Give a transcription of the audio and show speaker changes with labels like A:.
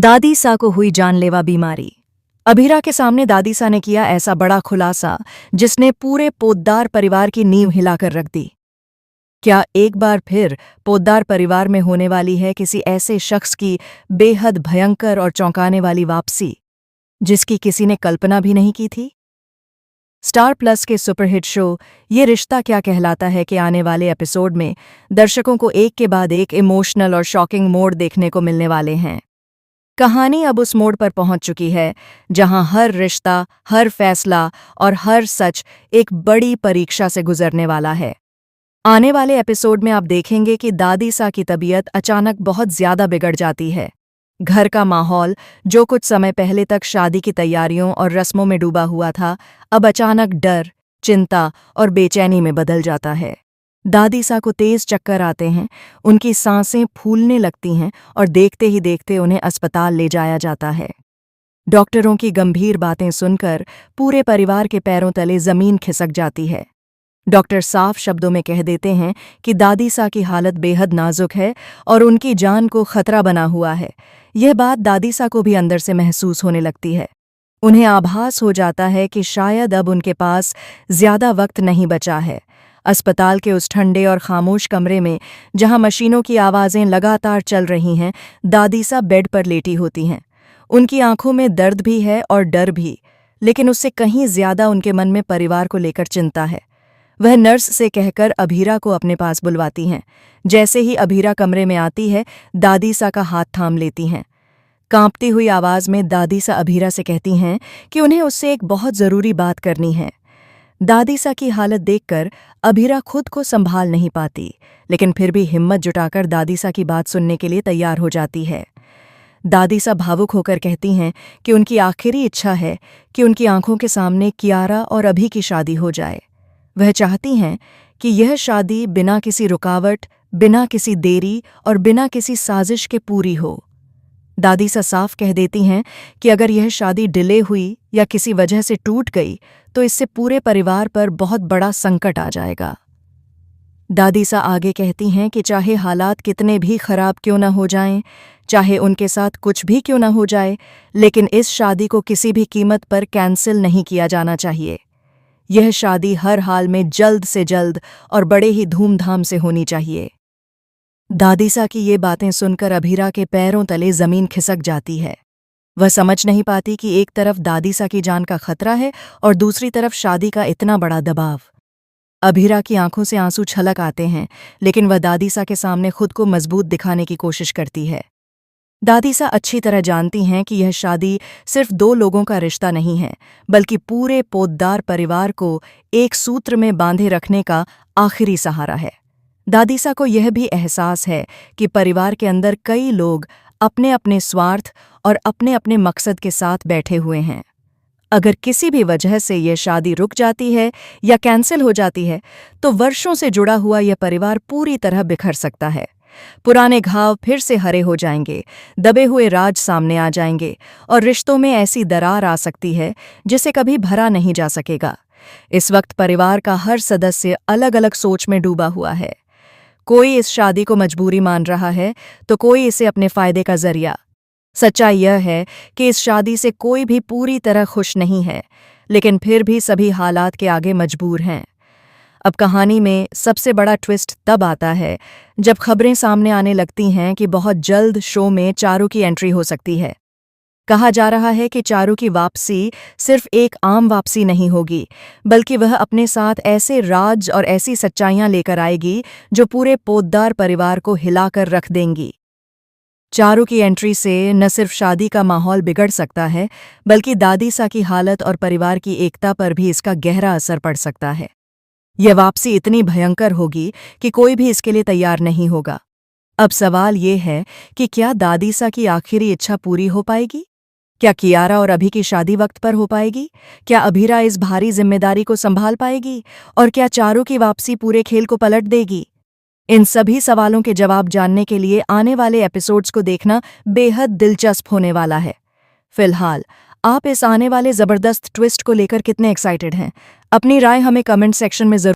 A: दादी सा को हुई जानलेवा बीमारी। अभीरा के सामने दादी सा ने किया ऐसा बड़ा खुलासा जिसने पूरे पोद्दार परिवार की नींव हिलाकर रख दी। क्या एक बार फिर पोद्दार परिवार में होने वाली है किसी ऐसे शख्स की बेहद भयंकर और चौंकाने वाली वापसी जिसकी किसी ने कल्पना भी नहीं की थी? स्टार प्लस के सुपरहिट शो ये रिश्ता क्या कहलाता है के आने वाले एपिसोड में दर्शकों को एक के बाद एक इमोशनल और शॉकिंग मोड़ देखने को मिलने वाले हैं। कहानी अब उस मोड़ पर पहुंच चुकी है जहां हर रिश्ता, हर फैसला और हर सच एक बड़ी परीक्षा से गुजरने वाला है। आने वाले एपिसोड में आप देखेंगे कि दादी सा की तबीयत अचानक बहुत ज्यादा बिगड़ जाती है। घर का माहौल, जो कुछ समय पहले तक शादी की तैयारियों और रस्मों में डूबा हुआ था, अब अचानक डर, चिंता और बेचैनी में बदल जाता है। दादी सा को तेज चक्कर आते हैं, उनकी सांसें फूलने लगती हैं और देखते ही देखते उन्हें अस्पताल ले जाया जाता है। डॉक्टरों की गंभीर बातें सुनकर पूरे परिवार के पैरों तले जमीन खिसक जाती है। डॉक्टर साफ शब्दों में कह देते हैं कि दादी सा की हालत बेहद नाजुक है और उनकी जान को खतरा बना हुआ है। यह बात दादी सा को भी अंदर से महसूस होने लगती है। उन्हें आभास हो जाता है कि शायद अब उनके पास ज्यादा वक्त नहीं बचा है। अस्पताल के उस ठंडे और खामोश कमरे में जहां मशीनों की आवाज़ें लगातार चल रही हैं, दादी सा बेड पर लेटी होती हैं। उनकी आंखों में दर्द भी है और डर भी, लेकिन उससे कहीं ज्यादा उनके मन में परिवार को लेकर चिंता है। वह नर्स से कहकर अभीरा को अपने पास बुलवाती हैं। जैसे ही अभीरा कमरे में आती है, दादी सा का हाथ थाम लेती हैं। कांपती हुई आवाज़ में दादी सा अभीरा से कहती हैं कि उन्हें उससे एक बहुत ज़रूरी बात करनी है। दादी सा की हालत देखकर अभीरा खुद को संभाल नहीं पाती, लेकिन फिर भी हिम्मत जुटाकर दादी सा की बात सुनने के लिए तैयार हो जाती है। दादी सा भावुक होकर कहती हैं कि उनकी आखिरी इच्छा है कि उनकी आंखों के सामने कियारा और अभी की शादी हो जाए। वह चाहती हैं कि यह शादी बिना किसी रुकावट, बिना किसी देरी और बिना किसी साजिश के पूरी हो। दादी सा साफ कह देती हैं कि अगर यह शादी डिले हुई या किसी वजह से टूट गई तो इससे पूरे परिवार पर बहुत बड़ा संकट आ जाएगा। दादी सा आगे कहती हैं कि चाहे हालात कितने भी खराब क्यों न हो जाएं, चाहे उनके साथ कुछ भी क्यों न हो जाए, लेकिन इस शादी को किसी भी कीमत पर कैंसिल नहीं किया जाना चाहिए। यह शादी हर हाल में जल्द से जल्द और बड़े ही धूमधाम से होनी चाहिए। दादी सा की ये बातें सुनकर अभीरा के पैरों तले जमीन खिसक जाती है। वह समझ नहीं पाती कि एक तरफ दादी सा की जान का खतरा है और दूसरी तरफ शादी का इतना बड़ा दबाव। अभीरा की आंखों से आंसू छलक आते हैं, लेकिन वह दादी सा के सामने खुद को मजबूत दिखाने की कोशिश करती है। दादी सा अच्छी तरह जानती हैं कि यह शादी सिर्फ दो लोगों का रिश्ता नहीं है, बल्कि पूरे पोद्दार परिवार को एक सूत्र में बांधे रखने का आखिरी सहारा है। दादी सा को यह भी एहसास है कि परिवार के अंदर कई लोग अपने अपने स्वार्थ और अपने अपने मकसद के साथ बैठे हुए हैं। अगर किसी भी वजह से यह शादी रुक जाती है या कैंसिल हो जाती है तो वर्षों से जुड़ा हुआ यह परिवार पूरी तरह बिखर सकता है। पुराने घाव फिर से हरे हो जाएंगे, दबे हुए राज सामने आ जाएंगे और रिश्तों में ऐसी दरार आ सकती है जिसे कभी भरा नहीं जा सकेगा। इस वक्त परिवार का हर सदस्य अलग अलग सोच में डूबा हुआ है। कोई इस शादी को मजबूरी मान रहा है तो कोई इसे अपने फायदे का जरिया। सच्चाई यह है कि इस शादी से कोई भी पूरी तरह खुश नहीं है, लेकिन फिर भी सभी हालात के आगे मजबूर हैं। अब कहानी में सबसे बड़ा ट्विस्ट तब आता है जब खबरें सामने आने लगती हैं कि बहुत जल्द शो में चारू की एंट्री हो सकती है। कहा जा रहा है कि चारू की वापसी सिर्फ एक आम वापसी नहीं होगी, बल्कि वह अपने साथ ऐसे राज और ऐसी सच्चाइयां लेकर आएगी जो पूरे पोद्दार परिवार को हिलाकर रख देंगी। चारू की एंट्री से न सिर्फ शादी का माहौल बिगड़ सकता है, बल्कि दादी सा की हालत और परिवार की एकता पर भी इसका गहरा असर पड़ सकता है। यह वापसी इतनी भयंकर होगी कि कोई भी इसके लिए तैयार नहीं होगा। अब सवाल ये है कि क्या दादी सा की आखिरी इच्छा पूरी हो पाएगी? क्या कियारा और अभी की शादी वक्त पर हो पाएगी? क्या अभीरा इस भारी जिम्मेदारी को संभाल पाएगी? और क्या चारू की वापसी पूरे खेल को पलट देगी? इन सभी सवालों के जवाब जानने के लिए आने वाले एपिसोड्स को देखना बेहद दिलचस्प होने वाला है। फिलहाल आप इस आने वाले जबरदस्त ट्विस्ट को लेकर कितने एक्साइटेड हैं? अपनी राय हमें कमेंट सेक्शन में जरूर